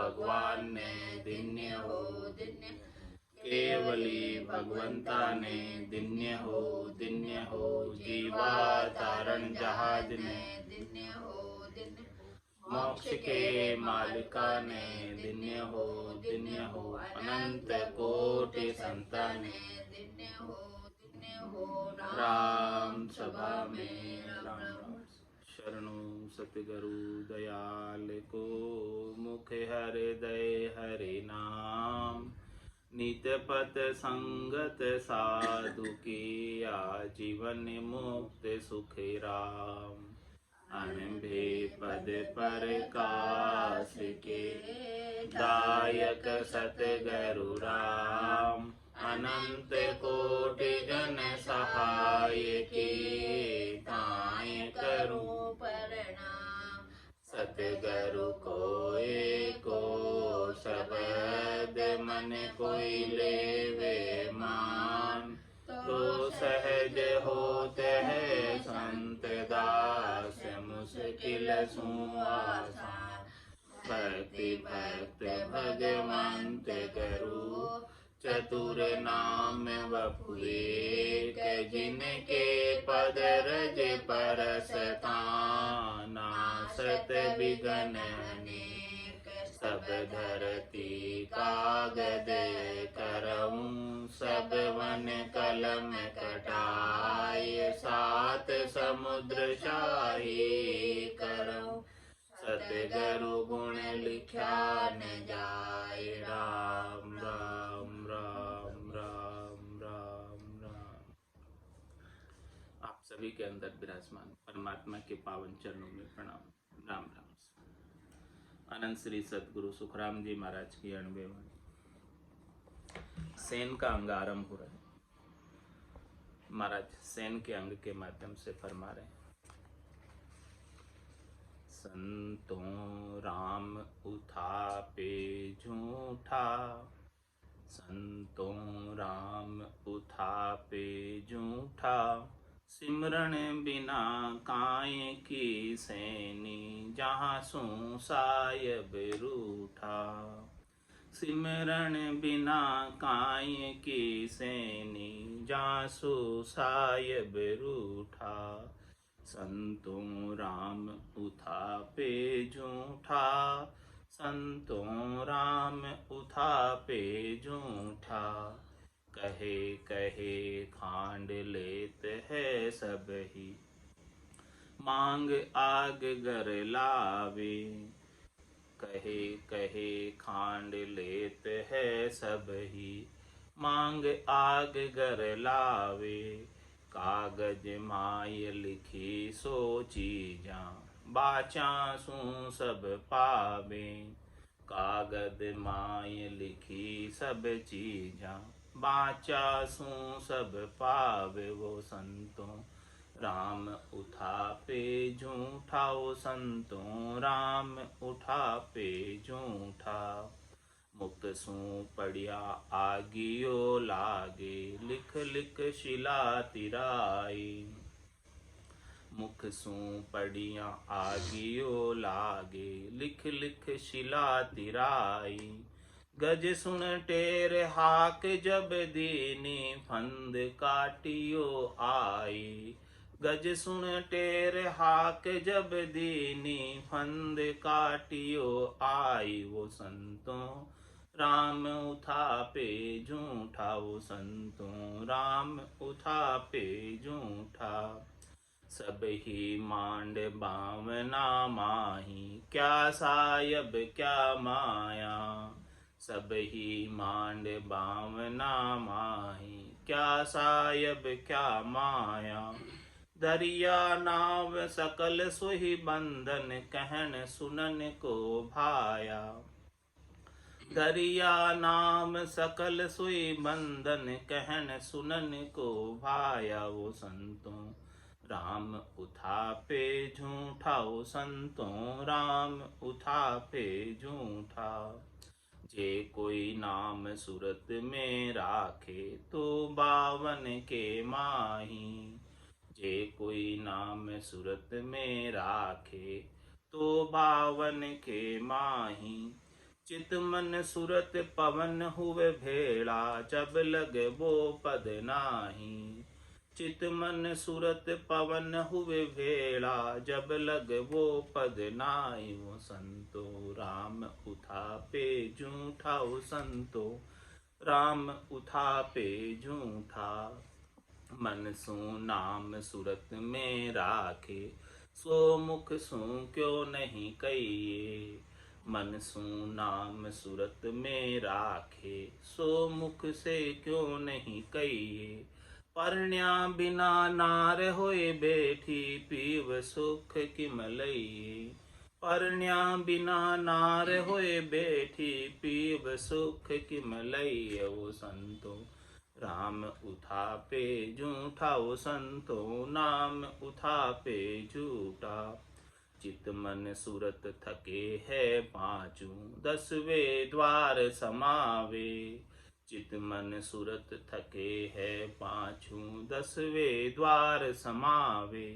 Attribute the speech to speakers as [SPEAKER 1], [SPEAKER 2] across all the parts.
[SPEAKER 1] भगवान ने दिन्य हो दिन्य, केवली भगवंता ने दिन्य हो दिन्य हो, जीवा तारण जहाज ने दिन्य हो दिन्य, मोक्ष के मालिका ने दिन्य हो दिन्य हो, अनंत कोटि संतान ने दिन्य हो दिन्य हो, राम सभा में राम राम। शरणु सतगुरु दयाल को, मुख हृदय हरि नाम, नित पथ संगत साधु की, आजीवन मुक्त सुख राम। अनभे पद प्रकाश के, दायक सतगुरु राम, अनंत कोटि जन सहाय के, ताय करूं प्रणाम। सतगुरु कोय को शब्द मन कोई लेवे मान, तो सहज होते है संत दास, मुश्किल सु आसान। भक्ति भक्त भगवंत गुरु, चतुर नाम वपुए, जिनके पद रज परसता, नासत बिघन अनेक। सब धरती कागद करऊं, सब वन कलम कटाय, सात समुद्र शाही करऊं, सतगुरु गुण लिख्या न जाय। राम राम राम राम राम राम। आप सभी के अंदर विराजमान परमात्मा के पावन चरणों में प्रणाम। राम राम। अनंत श्री सतगुरु सुखराम जी महाराज की 98 सेन का अंग आरंभ हो रहा है। महाराज सेन के अंग के माध्यम से फरमा रहे हैं, संतों राम उठापे झूठा, संतों राम उठापे झूठा, सिमरण बिना काय की सैनी, जहाँ सू सायब रूठा। सिमरण बिना काय की सैनी, जहाँ सू सायब रूठा। संतों राम उठापे झूठा, संतों राम उठापे झूठा, कहे कहे खांड लेत है सब ही, मांग आग गर लावे। कहे कहे खांड लेत है सब ही, मांग आग गर लावे। कागज माय लिखी सोची जा, बाचा सू सब पावे। कागज माय लिखी सब चीजा, बाचा सू सब पावे। वो संतों राम उठापे झूठा, वो संतों राम उठापे झूठा। मुख सू पड़िया आगियो लागे, लिख लिख शिला तिराई। मुख सू पड़िया आगियो लागे, लिख लिख शिला तिराई। गज सुन टेर हाक जब दीनी, फंद काटियो आई। गज सुन टेर हाक जब दीनी, फंद काटियो आई। वो संतों राम उठापे झूठा, वो संतों राम उठापे झूठा। सब ही मांड बावना माही, क्या सायब क्या माया। सब ही मांड बावना माही, क्या सायब क्या माया। दरिया नाव सकल सोही बंधन, कहन सुनन को भाया। दरिया नाम सकल सोई बंधन, कहन सुनन को भाया। वो संतों राम उठापे झूठा, वो संतों राम उठापे झूठा। जे कोई नाम सूरत में राखे, तो बावन के माही। जे कोई नाम सूरत में राखे, तो बावन के माही। चित मन सुरत पवन हुए भेड़ा, जब लगे वो पद नाही। चित मन सुरत पवन हुए भेड़ा, जब लग वो पद नाई। वो संतो राम उठापे जूठा, वो संतो राम उठापे जूठा। मन सु नाम सुरत में राखे, सो मुख सु क्यों नहीं कहिए। मन सु नाम सुरत में राखे, सो मुख से क्यों नहीं कहिए। परण्या बिना नार होए बैठी, पीव सुख किमलइए। परण्या बिना नार होए बैठी, पीव सुख किमलइए। वो संतो राम उठापे जूठा, वो संतो नाम उठापे जूठा। चित मन सुरत थके है पाँचू, 10वें द्वार समावे। चित मन सुरत थके है पाँचू, 10वें द्वार समावे।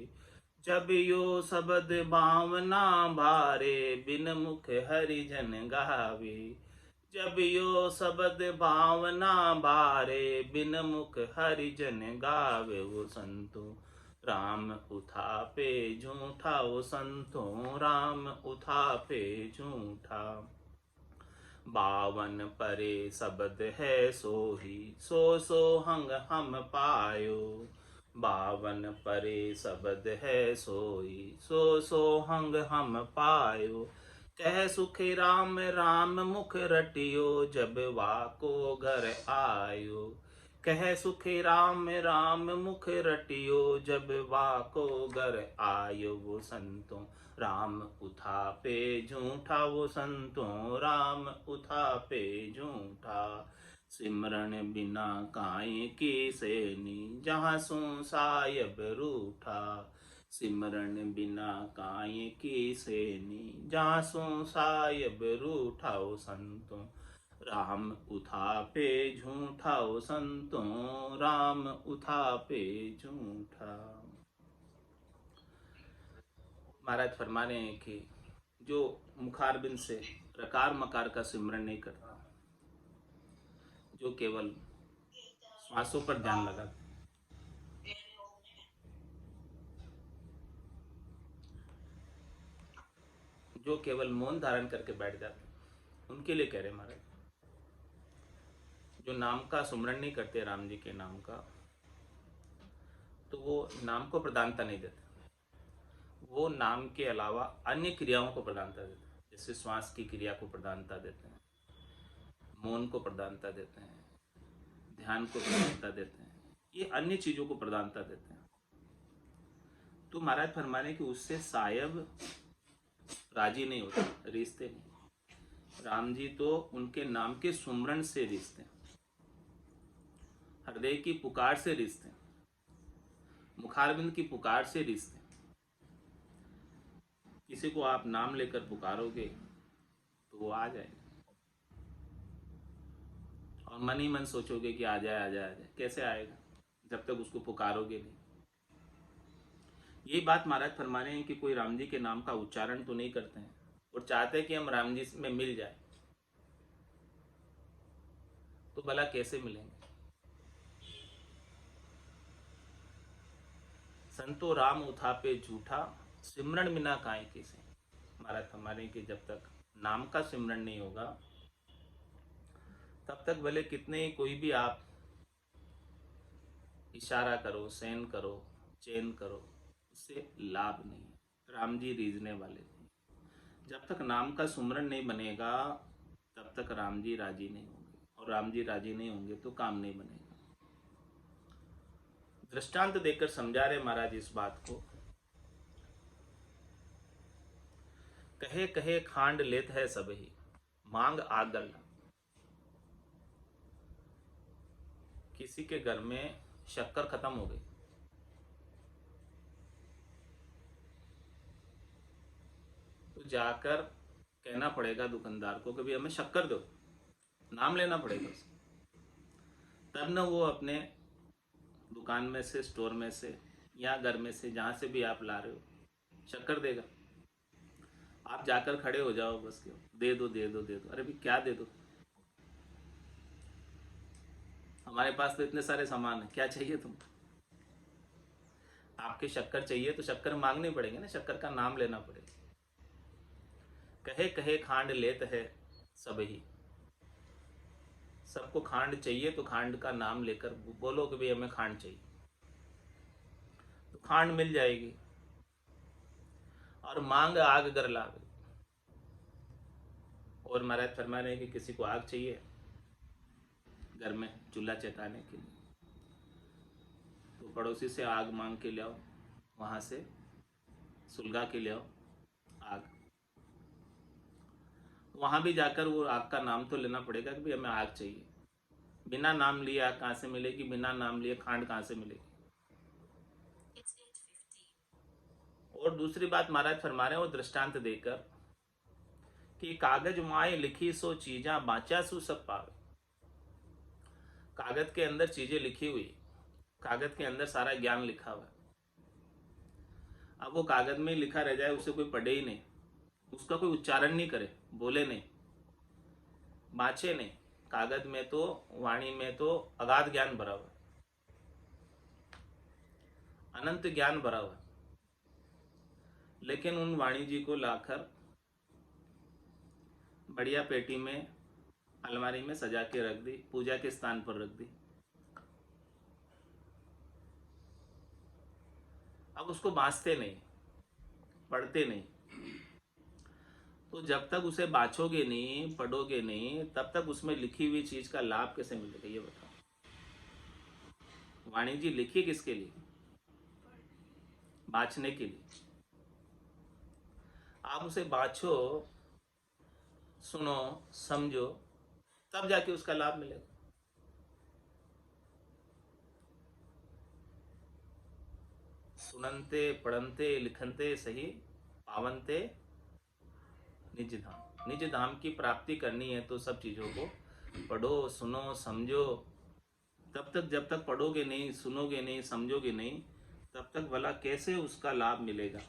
[SPEAKER 1] जब यो शब्द भावना भारे, बिन मुख हरिजन गावे। जब यो शब्द भावना भारे, बिन मुख हरिजन गावे। वो संतो राम उठापे जूठा, वो संतो राम उठापे जूठा। 52 परे शब्द है सोही, सो सो हंग हम पायो। 52 परे शब्द है सोई, सो सो हंग हम पायो। कह सुखी राम राम मुख रटियो, जब वाको घर आयो। कह सुखी राम राम मुख रटियो, जब वाको घर आयो। वो संतों राम उठापे जूठा, वो संतों राम उठापे जूठा। सिमरन बिना काई की सेनी, जहाँ सो सायब रूठा। सिमरन बिना काई की सेनी, जहाँ सो सायब रूठा। वो संतों राम उठापे झूठा, वो संतों राम उठापे झूठा। महाराज फरमाने हैं कि जो मुखारबिंद से रकार मकार का सिमरन नहीं करता, जो केवल श्वासों पर ध्यान लगाते, जो केवल मौन धारण करके बैठ जाते, उनके लिए कह रहे महाराज। जो नाम का सुमरण नहीं करते, राम जी के नाम का, तो वो नाम को प्रधानता नहीं देते। वो नाम के अलावा अन्य क्रियाओं को प्रधानता देते हैं। जैसे श्वास की क्रिया को प्रधानता देते हैं, मौन को प्रधानता देते हैं, ध्यान को प्रधानता देते हैं, ये अन्य चीजों को प्रधानता देते हैं। तो महाराज फरमाने कि उससे सायब राजी नहीं होते, रिश्ते नहीं। राम जी तो उनके नाम के सुमरण से रिश्ते, हृदय की पुकार से रिश्ते, मुखारबिंद की पुकार से रिश्ते। किसी को आप नाम लेकर पुकारोगे तो वो आ जाएगा, और मन ही मन सोचोगे कि आ जाए आ जाए आ जाए। कैसे आएगा जब तक उसको पुकारोगे नहीं। यही बात महाराज फरमा रहे हैं कि कोई राम जी के नाम का उच्चारण तो नहीं करते हैं और चाहते हैं कि हम राम जी में मिल जाए, तो भला कैसे मिलेंगे। संतो राम उठापे झूठा, सिमरण बिना काहे के से। महाराज फरमा रहे हैं कि जब तक नाम का सिमरण नहीं होगा, तब तक भले कितने कोई भी आप इशारा करो, सैन करो, चैन करो, उससे लाभ नहीं। राम जी रीझने वाले नहीं। जब तक नाम का सुमरण नहीं बनेगा, तब तक राम जी राजी नहीं होंगे, और राम जी राजी नहीं होंगे तो काम नहीं बनेगा। दृष्टांत देकर समझा रहे महाराज इस बात को। कहे कहे खांड लेत है सब ही, मांग आगल। किसी के घर में शक्कर खत्म हो गई, तो जाकर कहना पड़ेगा दुकानदार को कि भाई हमें शक्कर दो, नाम लेना पड़ेगा उसे। तब न वो अपने दुकान में से, स्टोर में से, या घर में से, जहाँ से भी आप ला रहे हो, शक्कर देगा। आप जाकर खड़े हो जाओ बस, क्यों दे दो दे दो दे दो, अरे भाई क्या दे दो, हमारे पास तो इतने सारे सामान है, क्या चाहिए तुमको? आपके शक्कर चाहिए तो शक्कर मांगनी पड़ेगी ना, शक्कर का नाम लेना पड़ेगा। कहे कहे खांड लेत है सब ही, सबको खांड चाहिए तो खांड का नाम लेकर बोलो कि भाई हमें खांड चाहिए, तो खांड मिल जाएगी। और मांग आग कर लावे, और महाराज फरमा रहे हैं कि किसी को आग चाहिए घर में चूल्हा चेताने के लिए, तो पड़ोसी से आग मांग के ले आओ, वहाँ से सुलगा के ले आओ आग। वहाँ भी जाकर वो आग का नाम तो लेना पड़ेगा कि भाई हमें आग चाहिए। बिना नाम लिए आग कहाँ से मिलेगी, बिना नाम लिए खांड कहाँ से मिलेगी। और दूसरी बात महाराज फरमा रहे हैं वो दृष्टांत देकर कि कागज माए लिखी सो चीजा बाचा सु सब पावे। कागज के अंदर चीजें लिखी हुई, कागज के अंदर सारा ज्ञान लिखा हुआ है। अब वो कागज में ही लिखा रह जाए, उसे कोई पढ़े ही नहीं, उसका कोई उच्चारण नहीं करे, बोले नहीं, बाँचे नहीं। कागज में तो, वाणी में तो अगाध ज्ञान भरा हुआ है, अनंत ज्ञान भरा हुआ है, लेकिन उन वाणी जी को लाकर बढ़िया पेटी में अलमारी में सजा के रख दी, पूजा के स्थान पर रख दी। अब उसको बाँचते नहीं, पढ़ते नहीं, तो जब तक उसे बाँचोगे नहीं, पढ़ोगे नहीं, तब तक उसमें लिखी हुई चीज का लाभ कैसे मिलेगा, ये बताओ। वाणी जी लिखी किसके लिए? बाँचने के लिए। आप उसे बाँचो, सुनो, समझो, तब जाके उसका लाभ मिलेगा। सुनंते पढ़नते लिखनते सही, पावनते निज धाम। निज धाम की प्राप्ति करनी है तो सब चीज़ों को पढ़ो, सुनो, समझो। तब तक, जब तक पढ़ोगे नहीं, सुनोगे नहीं, समझोगे नहीं, तब तक भला कैसे उसका लाभ मिलेगा।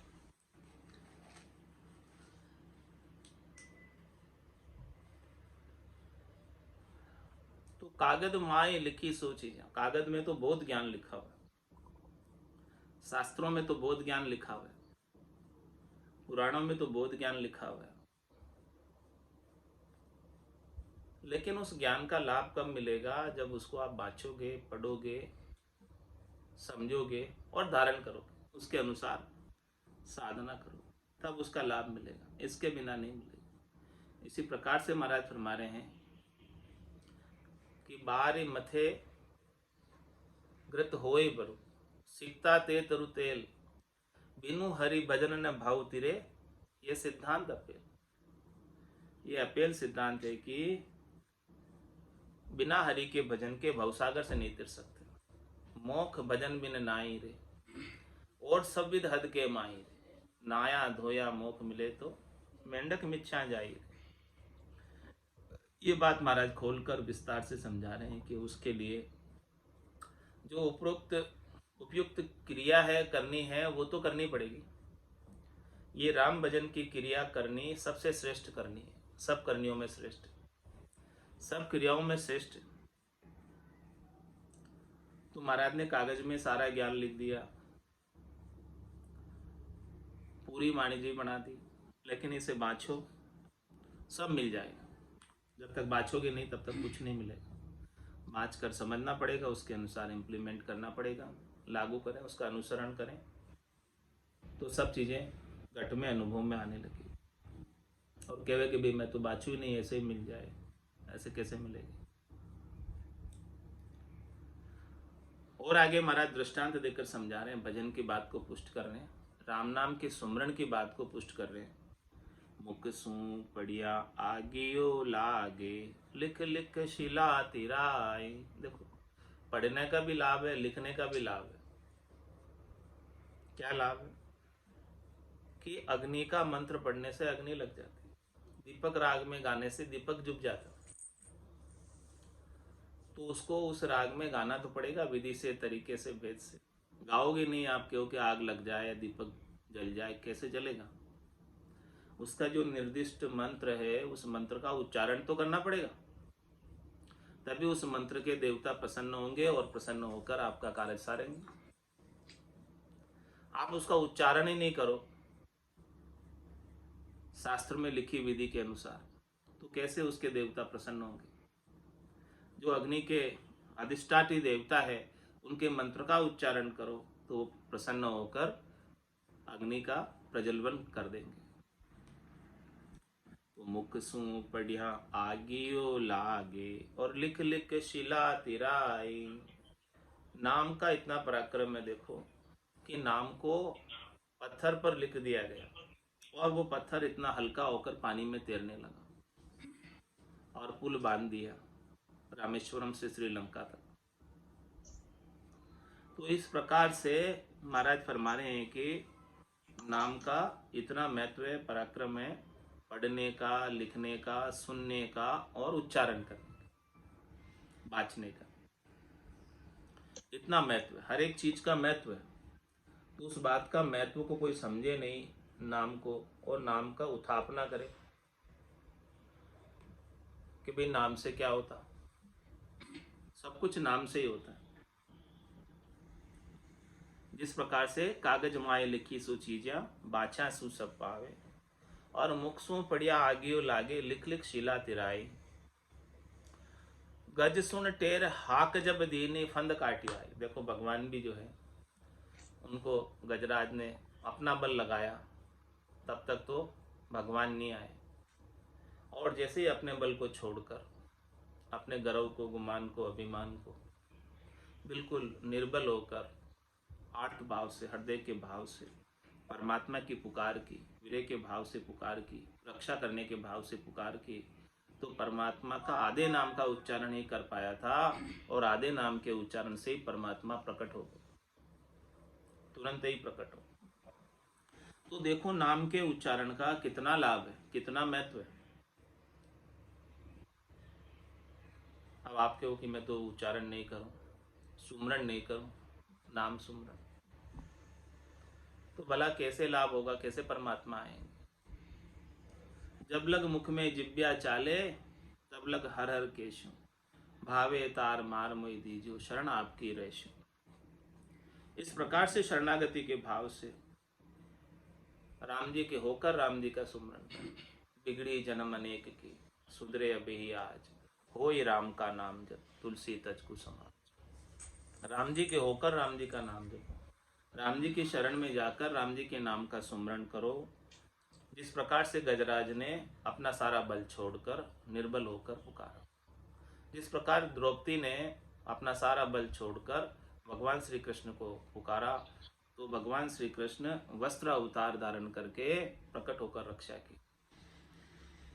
[SPEAKER 1] तो कागज माए लिखी सो चीज़, कागज में तो बहुत ज्ञान लिखा हुआ है, शास्त्रों में तो बहुत ज्ञान लिखा हुआ है, पुराणों में तो बहुत ज्ञान लिखा हुआ है, लेकिन उस ज्ञान का लाभ कब मिलेगा? जब उसको आप बाँचोगे, पढ़ोगे, समझोगे और धारण करोगे, उसके अनुसार साधना करोगे, तब उसका लाभ मिलेगा, इसके बिना नहीं मिलेगा। इसी प्रकार से महाराज फरमा रहे हैं कि बारी मथे घृत होए बरु, सीखता ते तरु तेल, बिनु हरि भजन न भाव तिरे। ये सिद्धांत अपेल, ये अपेल सिद्धांत है कि बिना हरि के भजन के भवसागर से नहीं तिर सकते। मोख भजन बिन नाई रे, और सब विध हद के माई रे, नाया धोया मोख मिले तो मेंढक मिच्छा जाई रे। ये बात महाराज खोलकर विस्तार से समझा रहे हैं कि उसके लिए जो उपरोक्त उपयुक्त क्रिया है, करनी है, वो तो करनी पड़ेगी। ये राम भजन की क्रिया करनी सबसे श्रेष्ठ करनी है, सब करनियों में श्रेष्ठ, सब क्रियाओं में श्रेष्ठ। तो महाराज ने कागज में सारा ज्ञान लिख दिया, पूरी वाणी जी बना दी, लेकिन इसे बाँचो, सब मिल जाएगा। जब तक बाँचोगे नहीं तब तक कुछ नहीं मिलेगा। बाँच कर समझना पड़ेगा, उसके अनुसार इम्प्लीमेंट करना पड़ेगा, लागू करें, उसका अनुसरण करें, तो सब चीज़ें घट में अनुभव में आने लगी। और कहे कि भाई मैं तो बाँचू ही नहीं, ऐसे ही मिल जाए, ऐसे कैसे मिलेगी। और आगे महाराज दृष्टांत देकर समझा रहे हैं, भजन की बात को पुष्ट कर रहे हैं, राम नाम के सुमरण की बात को पुष्ट कर रहे हैं। मुख सू पढ़िया आगियो लागे, लिख लिख शिला तिराई। देखो, पढ़ने का भी लाभ है, लिखने का भी लाभ है। क्या लाभ है? कि अग्नि का मंत्र पढ़ने से अग्नि लग जाती है, दीपक राग में गाने से दीपक जुब जाता है, तो उसको उस राग में गाना तो पड़ेगा, विधि से, तरीके से, भेद से। गाओगे नहीं आप, क्योंकि आग लग जाए, दीपक जल जाए, कैसे जलेगा? उसका जो निर्दिष्ट मंत्र है उस मंत्र का उच्चारण तो करना पड़ेगा, तभी उस मंत्र के देवता प्रसन्न होंगे और प्रसन्न होकर आपका कार्य सारेंगे। आप उसका उच्चारण ही नहीं करो शास्त्र में लिखी विधि के अनुसार, तो कैसे उसके देवता प्रसन्न होंगे? जो अग्नि के अधिष्ठात्री देवता है उनके मंत्र का उच्चारण करो तो वो प्रसन्न होकर अग्नि का प्रज्वलन कर देंगे। तो मुख सू पढ़िया आगियो लागे और लिख लिख शिला तिराई। नाम का इतना पराक्रम है देखो कि नाम को पत्थर पर लिख दिया गया और वो पत्थर इतना हल्का होकर पानी में तैरने लगा और पुल बांध दिया रामेश्वरम से श्रीलंका तक। तो इस प्रकार से महाराज फरमा रहे हैं कि नाम का इतना महत्व है, पराक्रम है, पढ़ने का, लिखने का, सुनने का और उच्चारण करने का, बाँचने का, इतना महत्व है। हर एक चीज का महत्व है। तो उस बात का महत्व को कोई समझे नहीं नाम को, और नाम का उत्थापना करे कि भाई नाम से क्या होता, सब कुछ नाम से ही होता है। जिस प्रकार से कागज माए लिखी सो चीजा बाछा सु सब पावे और मुख सु पड़िया आगियो लागे लिख लिख शिला तिराई। गज सुन टेर हाक जब दीनी फंद काटी आई। देखो भगवान भी जो है उनको गजराज ने अपना बल लगाया, तब तक तो भगवान नहीं आए, और जैसे ही अपने बल को छोड़कर अपने गर्व को, गुमान को, अभिमान को बिल्कुल निर्बल होकर आर्त भाव से, हृदय के भाव से परमात्मा की पुकार की, विरय के भाव से पुकार की, रक्षा करने के भाव से पुकार की, तो परमात्मा का आधे नाम का उच्चारण ही कर पाया था और आधे नाम के उच्चारण से ही परमात्मा प्रकट हो गए, तुरंत ही प्रकट हो। तो देखो नाम के उच्चारण का कितना लाभ है, कितना महत्व है। अब आप कहो कि मैं तो उच्चारण नहीं करूं, सुमरण नहीं करूं, नाम सुमरण, तो भला कैसे लाभ होगा, कैसे परमात्मा आएंगे? जब लग मुख में जिब्या चाले तब लग हर हर केशु भावे तार मार मोई दीजो शरण आपकी रेशु। इस प्रकार से शरणागति के भाव से राम जी के होकर राम जी का सुमरन कर। बिगड़ी जन्म अनेक की सुधरे अभी ही आज होई राम का नाम जप तुलसी तज को समाज। राम जी के होकर राम जी का नाम जपो, राम जी की शरण में जाकर राम जी के नाम का सुमरण करो। जिस प्रकार से गजराज ने अपना सारा बल छोड़कर निर्बल होकर पुकारा, जिस प्रकार द्रौपदी ने अपना सारा बल छोड़कर भगवान श्री कृष्ण को पुकारा, तो भगवान श्री कृष्ण वस्त्र अवतार धारण करके प्रकट होकर रक्षा की।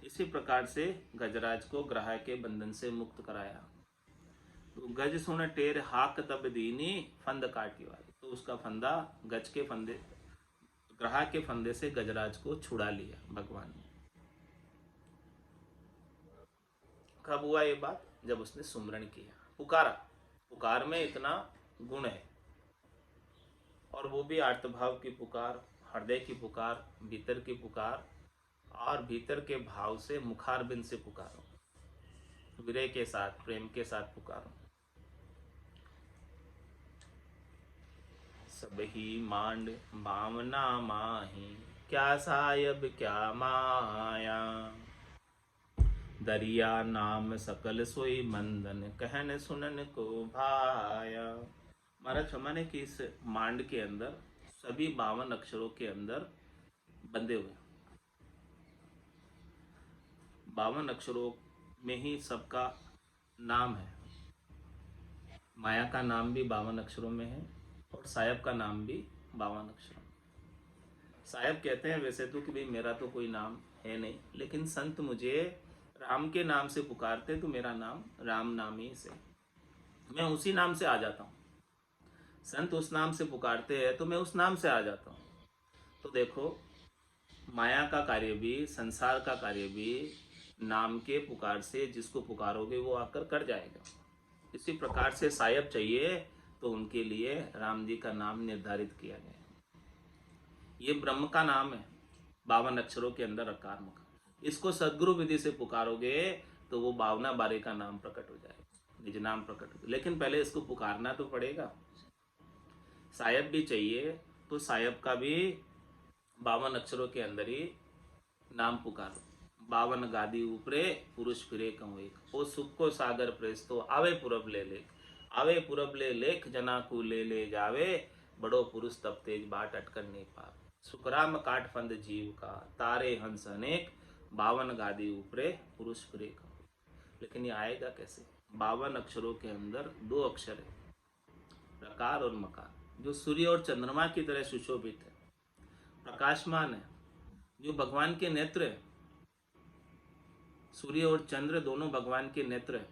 [SPEAKER 1] इसी प्रकार से गजराज को ग्राह के बंधन से मुक्त कराया। तो गज सुन टेर हाक तब दीनी फंद काटी वाली, तो उसका फंदा, गज के फंदे, ग्राह के फंदे से गजराज को छुड़ा लिया भगवान ने। कब हुआ ये बात? जब उसने सुमरण किया, पुकारा। पुकार में इतना गुण है, और वो भी आर्तभाव की पुकार, हृदय की पुकार, भीतर की पुकार, और भीतर के भाव से मुखारबिंद से पुकारो, विरय के साथ, प्रेम के साथ पुकारो। सब ही मांड भावना माही क्या सायब क्या माया दरिया नाम सकल सोई मंदन कहन सुनन को भाया। महाराज फरमाने कि इस मांड के अंदर सभी 52 अक्षरों के अंदर बंधे हुए, 52 अक्षरों में ही सबका नाम है। माया का नाम भी 52 अक्षरों में है और सायब का नाम भी 52 अक्षरों में। सायब कहते हैं वैसे तो कि भाई मेरा तो कोई नाम है नहीं, लेकिन संत मुझे राम के नाम से पुकारते तो मेरा नाम राम नाम ही से, मैं उसी नाम से आ जाता हूँ। संत उस नाम से पुकारते हैं तो मैं उस नाम से आ जाता हूँ। तो देखो माया का कार्य भी, संसार का कार्य भी नाम के पुकार से जिसको पुकारोगे वो आकर कर जाएगा। इसी प्रकार से सायब चाहिए तो उनके लिए राम जी का नाम निर्धारित किया गया। ये ब्रह्म का नाम है, 52 अक्षरों के अंदर अकार मकार। इसको सदगुरु विधि से पुकारोगे तो वो 52 बारे का नाम प्रकट हो जाएगा, निज नाम प्रकट हो। लेकिन पहले इसको पुकारना तो पड़ेगा। साहेब भी चाहिए तो साहेब का भी 52 अक्षरों के अंदर ही नाम पुकारो। 52 गादी ऊपरे पुरुष फिरे कहूँ एक, ओ सुख को सागर प्रेस तो आवे पूरब ले लेख, आवे पूरब ले लेख जना को ले ले जावे, बड़ो पुरुष तब तेज बाट अटकर नहीं पावे, सुखराम काट फंद जीव का तारे हंस अनेक, 52 गादी ऊपरे पुरुष फिरे कहूँ। लेकिन ये आएगा कैसे? 52 अक्षरों के अंदर 2 अक्षर है, प्रकार और मकार, जो सूर्य और चंद्रमा की तरह सुशोभित है, प्रकाशमान है, जो भगवान के नेत्र है। सूर्य और चंद्र दोनों भगवान के नेत्र है।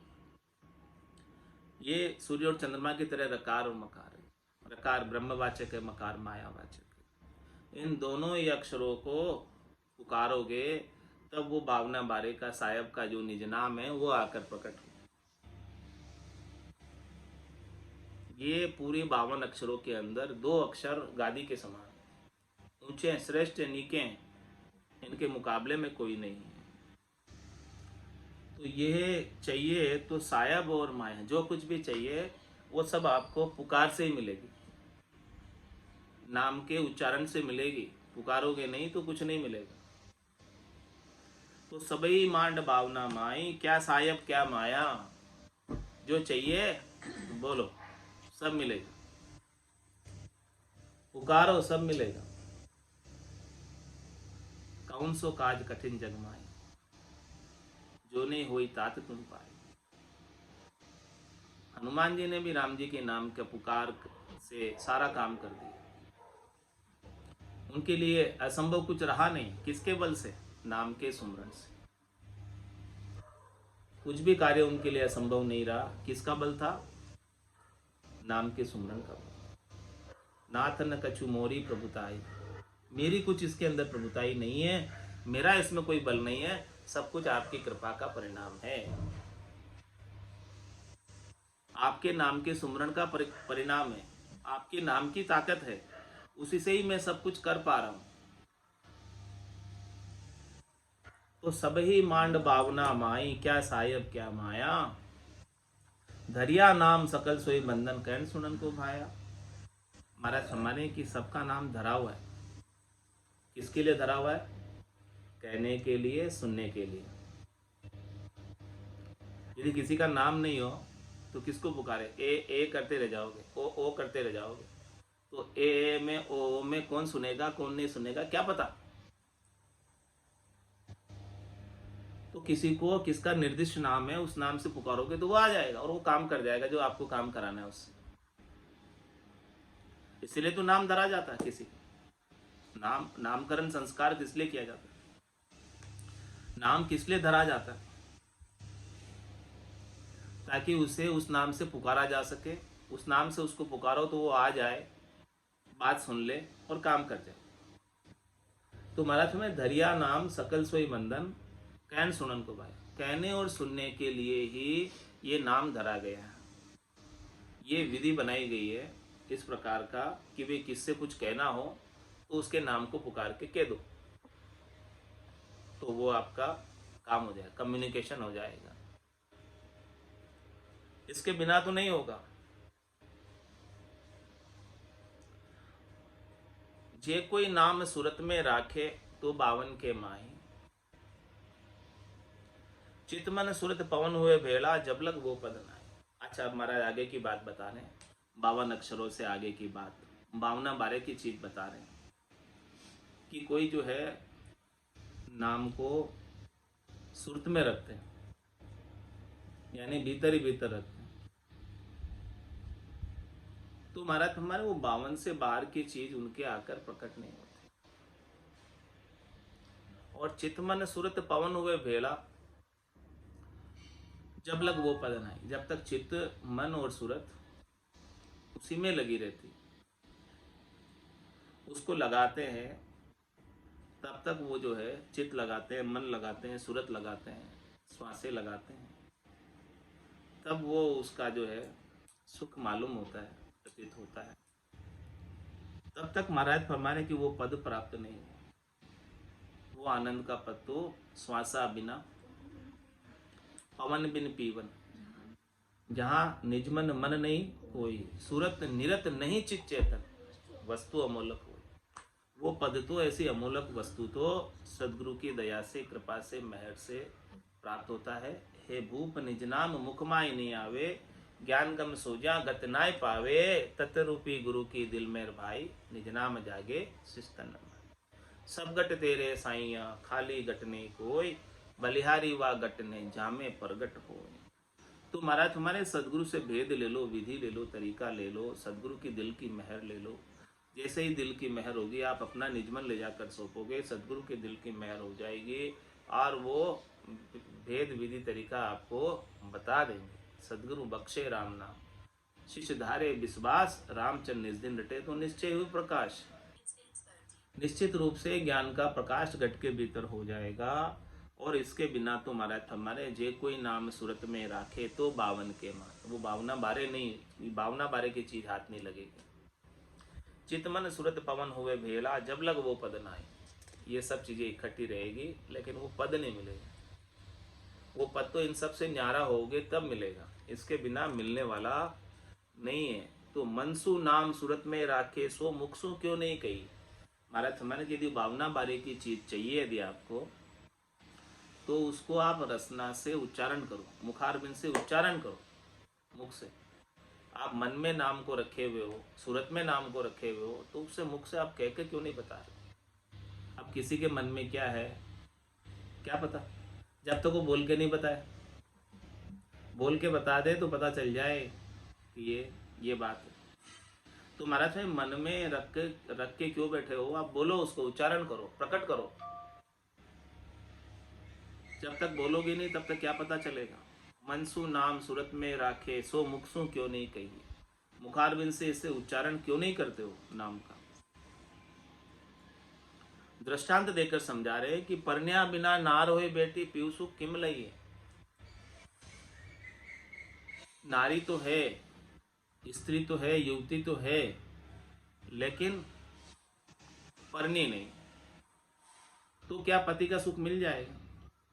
[SPEAKER 1] ये सूर्य और चंद्रमा की तरह रकार और मकार है। रकार ब्रह्मवाचक है, मकार मायावाचक है। इन दोनों ही अक्षरों को पुकारोगे तब वो 52 बारे का साहेब का जो निज नाम है वो आकर प्रकट हो। ये पूरे 52 अक्षरों के अंदर 2 अक्षर गादी के समान, ऊंचे श्रेष्ठ नीके हैं, इनके मुकाबले में कोई नहीं है। तो ये चाहिए तो साहेब और माया, जो कुछ भी चाहिए वो सब आपको पुकार से ही मिलेगी, नाम के उच्चारण से मिलेगी। पुकारोगे नहीं तो कुछ नहीं मिलेगा। तो सबई मांड भावना माई, क्या साहेब क्या माया, जो चाहिए बोलो सब मिलेगा, पुकारो सब मिलेगा। कौन सो काज कठिन जग माई, जो नहीं हुई तात तुम पाए। हनुमान जी ने भी राम जी के नाम के पुकार से सारा काम कर दिया। उनके लिए असंभव कुछ रहा नहीं। किसके बल से? नाम के सुमरन से। कुछ भी कार्य उनके लिए असंभव नहीं रहा। किसका बल था? नाम के सुमरन का बल। नाथ न कछु मोरी प्रभुताई, मेरी कुछ इसके अंदर प्रभुताई नहीं है, मेरा इसमें कोई बल नहीं है, सब कुछ आपकी कृपा का परिणाम है, आपके नाम के सुमरन का परिणाम है, आपके नाम की ताकत है, उसी से ही मैं सब कुछ कर पा रहा हूं। तो सब ही मांड भावना माई, क्या साहेब क्या माया, धरिया नाम सकल सोई बंधन कहन सुनन को भाया। महाराज फरमाने कि सबका नाम धरा हुआ है। किसके लिए धरा हुआ है? कहने के लिए, सुनने के लिए। यदि किसी का नाम नहीं हो तो किसको पुकारे? ए करते रह जाओगे, ओ करते रह जाओगे। तो ए में ओ में कौन सुनेगा कौन नहीं सुनेगा क्या पता। तो किसी को किसका निर्दिष्ट नाम है उस नाम से पुकारोगे तो वो आ जाएगा और वो काम कर जाएगा जो आपको काम कराना है उससे। इसलिए तो नाम धरा जाता है किसी को। नामकरण संस्कार किस लिए किया जाता है? नाम किस लिए धरा जाता है? ताकि उसे उस नाम से पुकारा जा सके। उस नाम से उसको पुकारो तो वो आ जाए, बात सुन ले और काम कर जाए। तो महाराज में धरिया नाम सकल सोई बंधन कहन सुनन को भाई, कहने और सुनने के लिए ही ये नाम धरा गया है। ये विधि बनाई गई है इस प्रकार का कि वे किससे कुछ कहना हो तो उसके नाम को पुकार के कह दो, तो वो आपका काम हो जाएगा, कम्युनिकेशन हो जाएगा। इसके बिना तो नहीं होगा। जे कोई नाम सूरत में राखे तो 52 के माही, चितमन सुरत पवन हुए भेड़ा जब लग वो पद नाई। अच्छा अब महाराज आगे की बात बता रहे हैं, 52 अक्षरों से आगे की बात, 52 बारे की चीज बता रहे हैं कि कोई जो है नाम को सुरत में रखते हैं, यानी भीतर ही भीतर रखते हैं। तो महाराज हमारे वो 52 से बाहर की चीज उनके आकर प्रकट नहीं होती। और चितमन सुरत पवन हुए भेड़ा जब लग वो पद नाई, जब तक चित्त मन और सूरत उसी में लगी रहती, उसको लगाते हैं तब तक वो जो है चित्त लगाते हैं, मन लगाते हैं, सूरत लगाते हैं, श्वासें लगाते हैं, तब वो उसका जो है सुख मालूम होता है, प्रतीत होता है। तब तक महाराज फरमाने कि वो पद प्राप्त नहीं हुआ। वो आनंद का पत्तो श्वासा बिना पवन बिन पीवन। जहाँ निजमन मन नहीं होई, सूरत निरत नहीं चित चेतन, वस्तु अमोलक हो। वो पद तो, ऐसी अमोलक वस्तु तो सदगुरु की दया से, कृपा से, मेहर से प्राप्त होता है। हे भूप निज नाम मुख माय नहीं आवे, ज्ञान गम सोजा गत नाय पावे, तत् रूपी गुरु की दिल मेर भाई, निज नाम जागे शिस्तन। सब गट तेरे साइया खाली गटने कोई, बलिहारी वा गटने जामे प्रगट होए। तो महाराज तुम्हारे सदगुरु से भेद ले लो, विधि ले लो, तरीका ले लो, सदगुरु की दिल की मेहर ले लो। जैसे ही दिल की मेहर होगी, आप अपना निजमन ले जाकर सौंपोगे, सदगुरु के दिल की मेहर हो जाएगी और वो भेद विधि तरीका आपको बता देंगे। सदगुरु बख्शे राम नाम, शिष्य धारे विश्वास, रामचंद्र निज दिन रटे तो निश्चय हुई प्रकाश। निश्चित रूप से ज्ञान का प्रकाश घट के भीतर हो जाएगा। और इसके बिना तो महाराज हमारे जे कोई नाम सूरत में राखे तो बावन के मान। वो बावना बारे नहीं, बावना बारे की चीज हाथ नहीं लगेगी। चितमन सूरत पवन हुए भेला, जब लग वो पद नाई। ये सब चीजें इकट्ठी रहेगी लेकिन वो पद नहीं मिलेगा। वो पद तो इन सब से न्यारा होगे तब मिलेगा, इसके बिना मिलने वाला नहीं है। तो मनसु नाम सूरत में राखे, सो मुखसु क्यों नहीं कही। महाराज हमारे यदि बावना बारे की चीज चाहिए यदि आपको, तो उसको आप रसना से उच्चारण करो, मुखारबिंद से उच्चारण करो, मुख से। आप मन में नाम को रखे हुए हो, सूरत में नाम को रखे हुए हो, तो उससे मुख से आप कह के क्यों नहीं बता रहे। अब किसी के मन में क्या है क्या पता, जब तक वो बोल के नहीं बताए। बोल के बता दे तो पता चल जाए कि ये बात है। तो महाराज भाई मन में रख के क्यों बैठे हो, आप बोलो, उसको उच्चारण करो, प्रकट करो। जब तक बोलोगे नहीं तब तक क्या पता चलेगा। मनसु नाम सूरत में राखे, सो मुखसु क्यों नहीं कही। मुखारबिंद से इसे उच्चारण क्यों नहीं करते हो नाम का। दृष्टांत देकर समझा रहे कि परन्या बिना नार होए बेटी, पीयूसु किम लइए। नारी तो है, स्त्री तो है, युवती तो है, लेकिन परनी नहीं, तो क्या पति का सुख मिल जाएगा।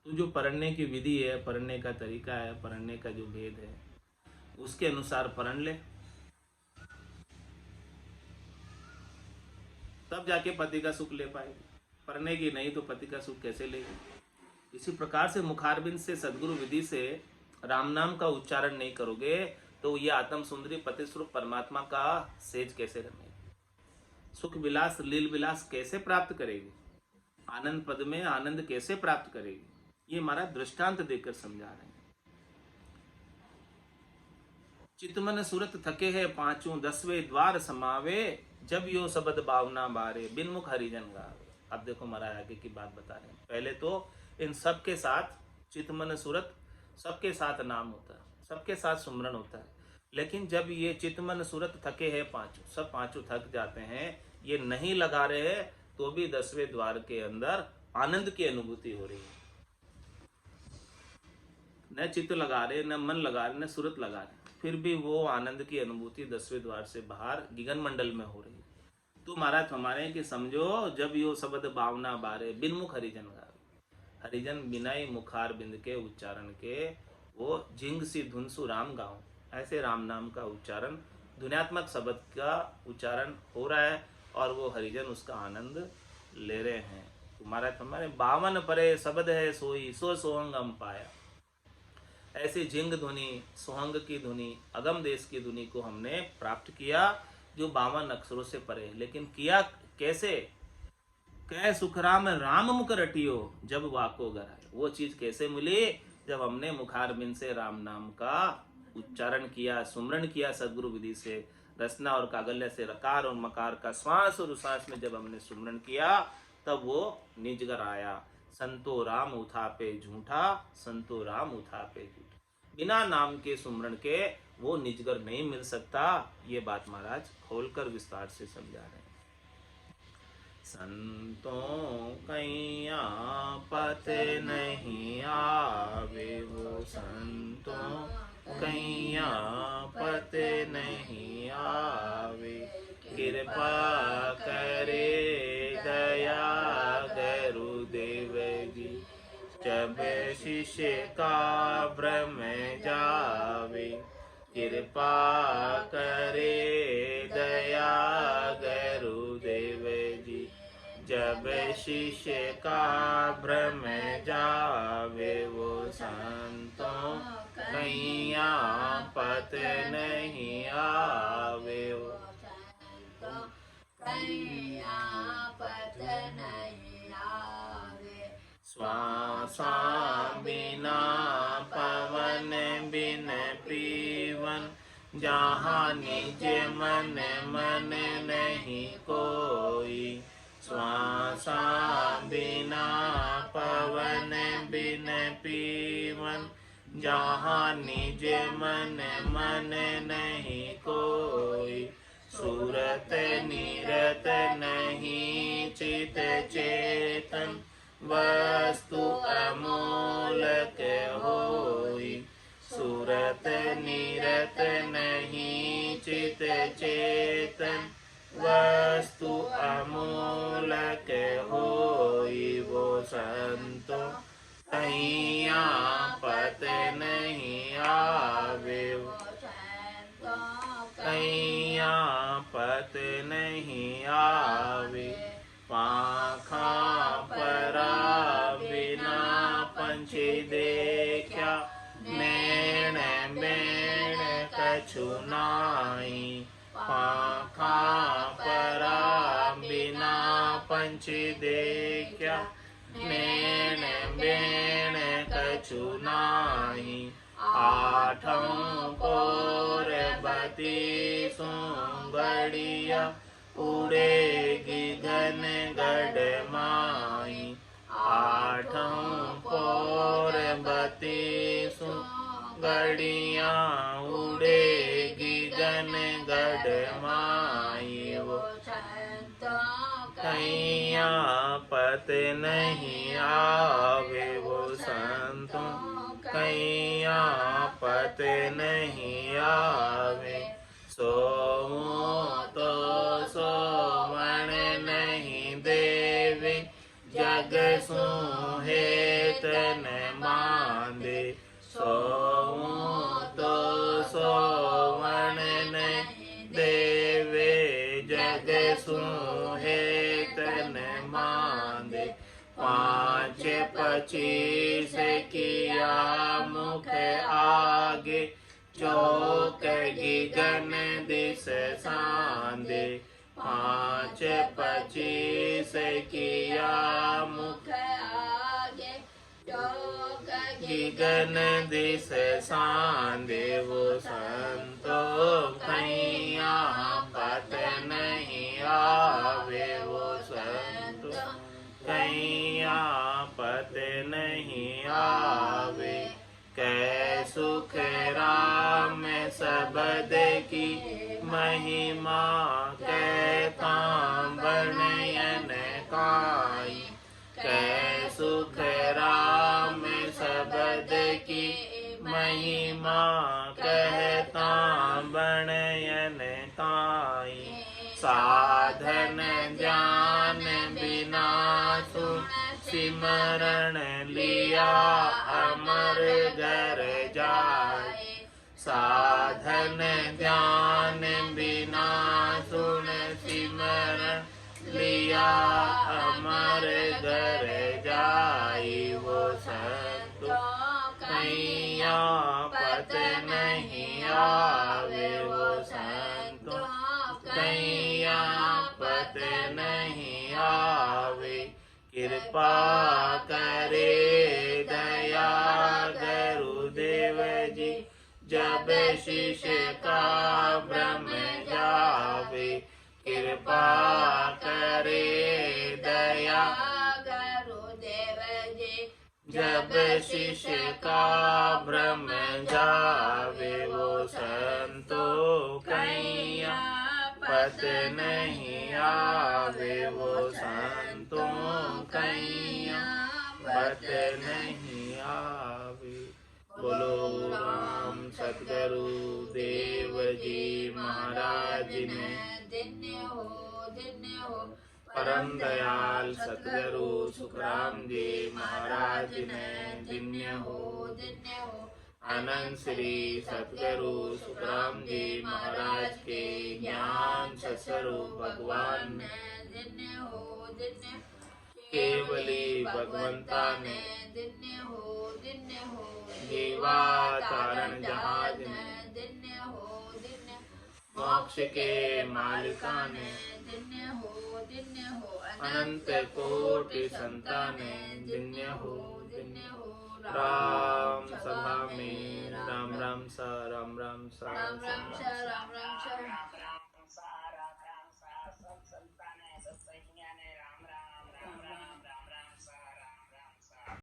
[SPEAKER 1] तो जो पढ़ने की विधि है, पढ़ने का तरीका है, पढ़ने का जो भेद है, उसके अनुसार पढ़ ले, तब जाके पति का सुख ले पाएगी। पढ़ने की नहीं तो पति का सुख कैसे लेगी। इसी प्रकार से मुखारबिंद से सदगुरु विधि से राम नाम का उच्चारण नहीं करोगे तो ये आत्म सुंदरी पति स्वरूप परमात्मा का सेज कैसे रमेगी। सुख विलास लील विलास कैसे प्राप्त करेगी, आनंद पद में आनंद कैसे प्राप्त करेगी। ये हमारा दृष्टांत देकर समझा रहे हैं। चितमन सूरत थके है पांचों, 10वें द्वार समावे, जब यो शब्द बावना बारे, बिन मुख हरिजन गावे। अब देखो महाराज आगे की बात बता रहे हैं। पहले तो इन सबके साथ चितमन सूरत, सबके साथ नाम होता है, सबके साथ सुमरन होता है। लेकिन जब ये चितमन सूरत थके है पांचों, सब पांचों थक जाते हैं, ये नहीं लगा रहे हैं, तो भी 10वें द्वार के अंदर आनंद की अनुभूति हो रही है। न चित्त लगा रहे, न मन लगा रहे, न सूरत लगा रहे, फिर भी वो आनंद की अनुभूति 10वें द्वार से बाहर गगन मंडल में हो रही है। तो महाराज हमारे कि समझो, जब यो शब्द बावना बारे, बिन मुख हरिजन गावे। हरिजन बिना ही मुखार बिंद के उच्चारण के वो झिंग सी धुनसु राम गाँव, ऐसे राम नाम का उच्चारण, ध्वन्यात्मक शब्द का उच्चारण हो रहा है और वो हरिजन उसका आनंद ले रहे हैं। तो महाराज हमारे 52 परे शब्द है सोई, सो सोहंग हम पाया। ऐसी जिंग ध्वनि, सोहंग की ध्वनि, अगम देश की ध्वनि को हमने प्राप्त किया, जो 52 अक्षरों से परे। लेकिन किया कैसे। कह सुखराम राम मुख रटियो, जब वाको गराए। वो चीज कैसे मिली, जब हमने मुखारबिंद से राम नाम का उच्चारण किया, सुमरण किया सदगुरु विधि से, रसना और कागल्य से रकार और मकार का श्वास और उश्वास में जब हमने सुमरण किया, तब वो निजगर आया। संतो राम उठापे झूठा, संतो राम उठापे झूठा। बिना नाम के सुमरण के वो निजगर नहीं मिल सकता। ये बात महाराज खोलकर विस्तार से समझा रहे हैं। संतों कैया पते नहीं आवे, वो संतों कैया पते नहीं आवे। कृपा करे दया गुरुदेव शिष्य का भ्रम जावे। कृपा करे दया गुरुदेव जी, जब शिष्य का भ्रम जावे, वो संतों कहीं आपत नहीं आवे। वो कहीं आपत नहीं आवे। श्वासा बिना पवन बिन पीवन, जहाँ निज मन मन नहीं कोई। श्वासा बिना पवन बिन पीवन, जहाँ निज मन मन नहीं कोई। सूरत निरत नहीं चित चेतन, वस्तु अमूलक होई। सूरत निरत नहीं चित चेतन, वस्तु अमूलक होई। वो संतों कहीं आपत नहीं आवे। कहीं आपत नहीं आवे। पाखा परा बिना पंछी देखा, नैन मैन कछु नाई। पाखा परा बिना पंछी देखा, नैन मैन कछु नाई। आठों कोर बत्तीसों गड़िया, उड़ेगी घन गढ़माई। आठों कोर बत्तीसों गड़िया, उड़ेगी घन गढ़माई। वो कहीं आपत नहीं आवे। वो संतों कहीं आपत नहीं आवे। सोऊं तो सोवण नहीं देवे, जग सूहे तन मांदे। सोऊं तो सोवण नहीं देवे, जग सूहे तन मांदे। पाँच पचीस किया मुख आगे, चौक गगन दिस सांदे। पाँच पचीस किया मुख आगे, चौक गगन दिस सांदे। वो संतों कहीं आपत नहीं आवे। वो संतों कहीं आपत नहीं आवे। कै सुख राम सबद की महिमा, कहता वर्णयन काई। कै सुख राम सबद की महिमा, कहता वर्णयन काई। साधन ज्ञान बिना सुन सिमरण लिया, अमर घर जाए। साधन ज्ञान बिना सुन सिमरण लिया, अमर घर जाए। वो संतों कहीं आपत नहीं आवे। वो संतों कहीं आपत नहीं आवे। कृपा करे दया गुरुदेव जी, जब शिष्य का भ्रम जावे। कृपा करे दया गुरुदेव जी, जब शिष्य का भ्रम जावे। वो संतों कहीं आपत नहीं आवे। वो संतों कहीं आपत नहीं आवे। बोलो राम सतगुरु देव जी महाराज ने।
[SPEAKER 2] धन्य हो
[SPEAKER 1] परम दयाल सतगुरु सुखराम जी महाराज ने दिन्य हो अनंत श्री सतगुरु सुखराम जी महाराज के ज्ञान स्वरूप भगवान ने दिन्य हो केवली भगवंता ने दिन्य हो जीवा तारण जहाज ने दिन्य हो मोक्ष के मालिका ने दिन्य हो अनंत कोटि संताने दिन्य हो राम सभा में राम राम सा राम राम सा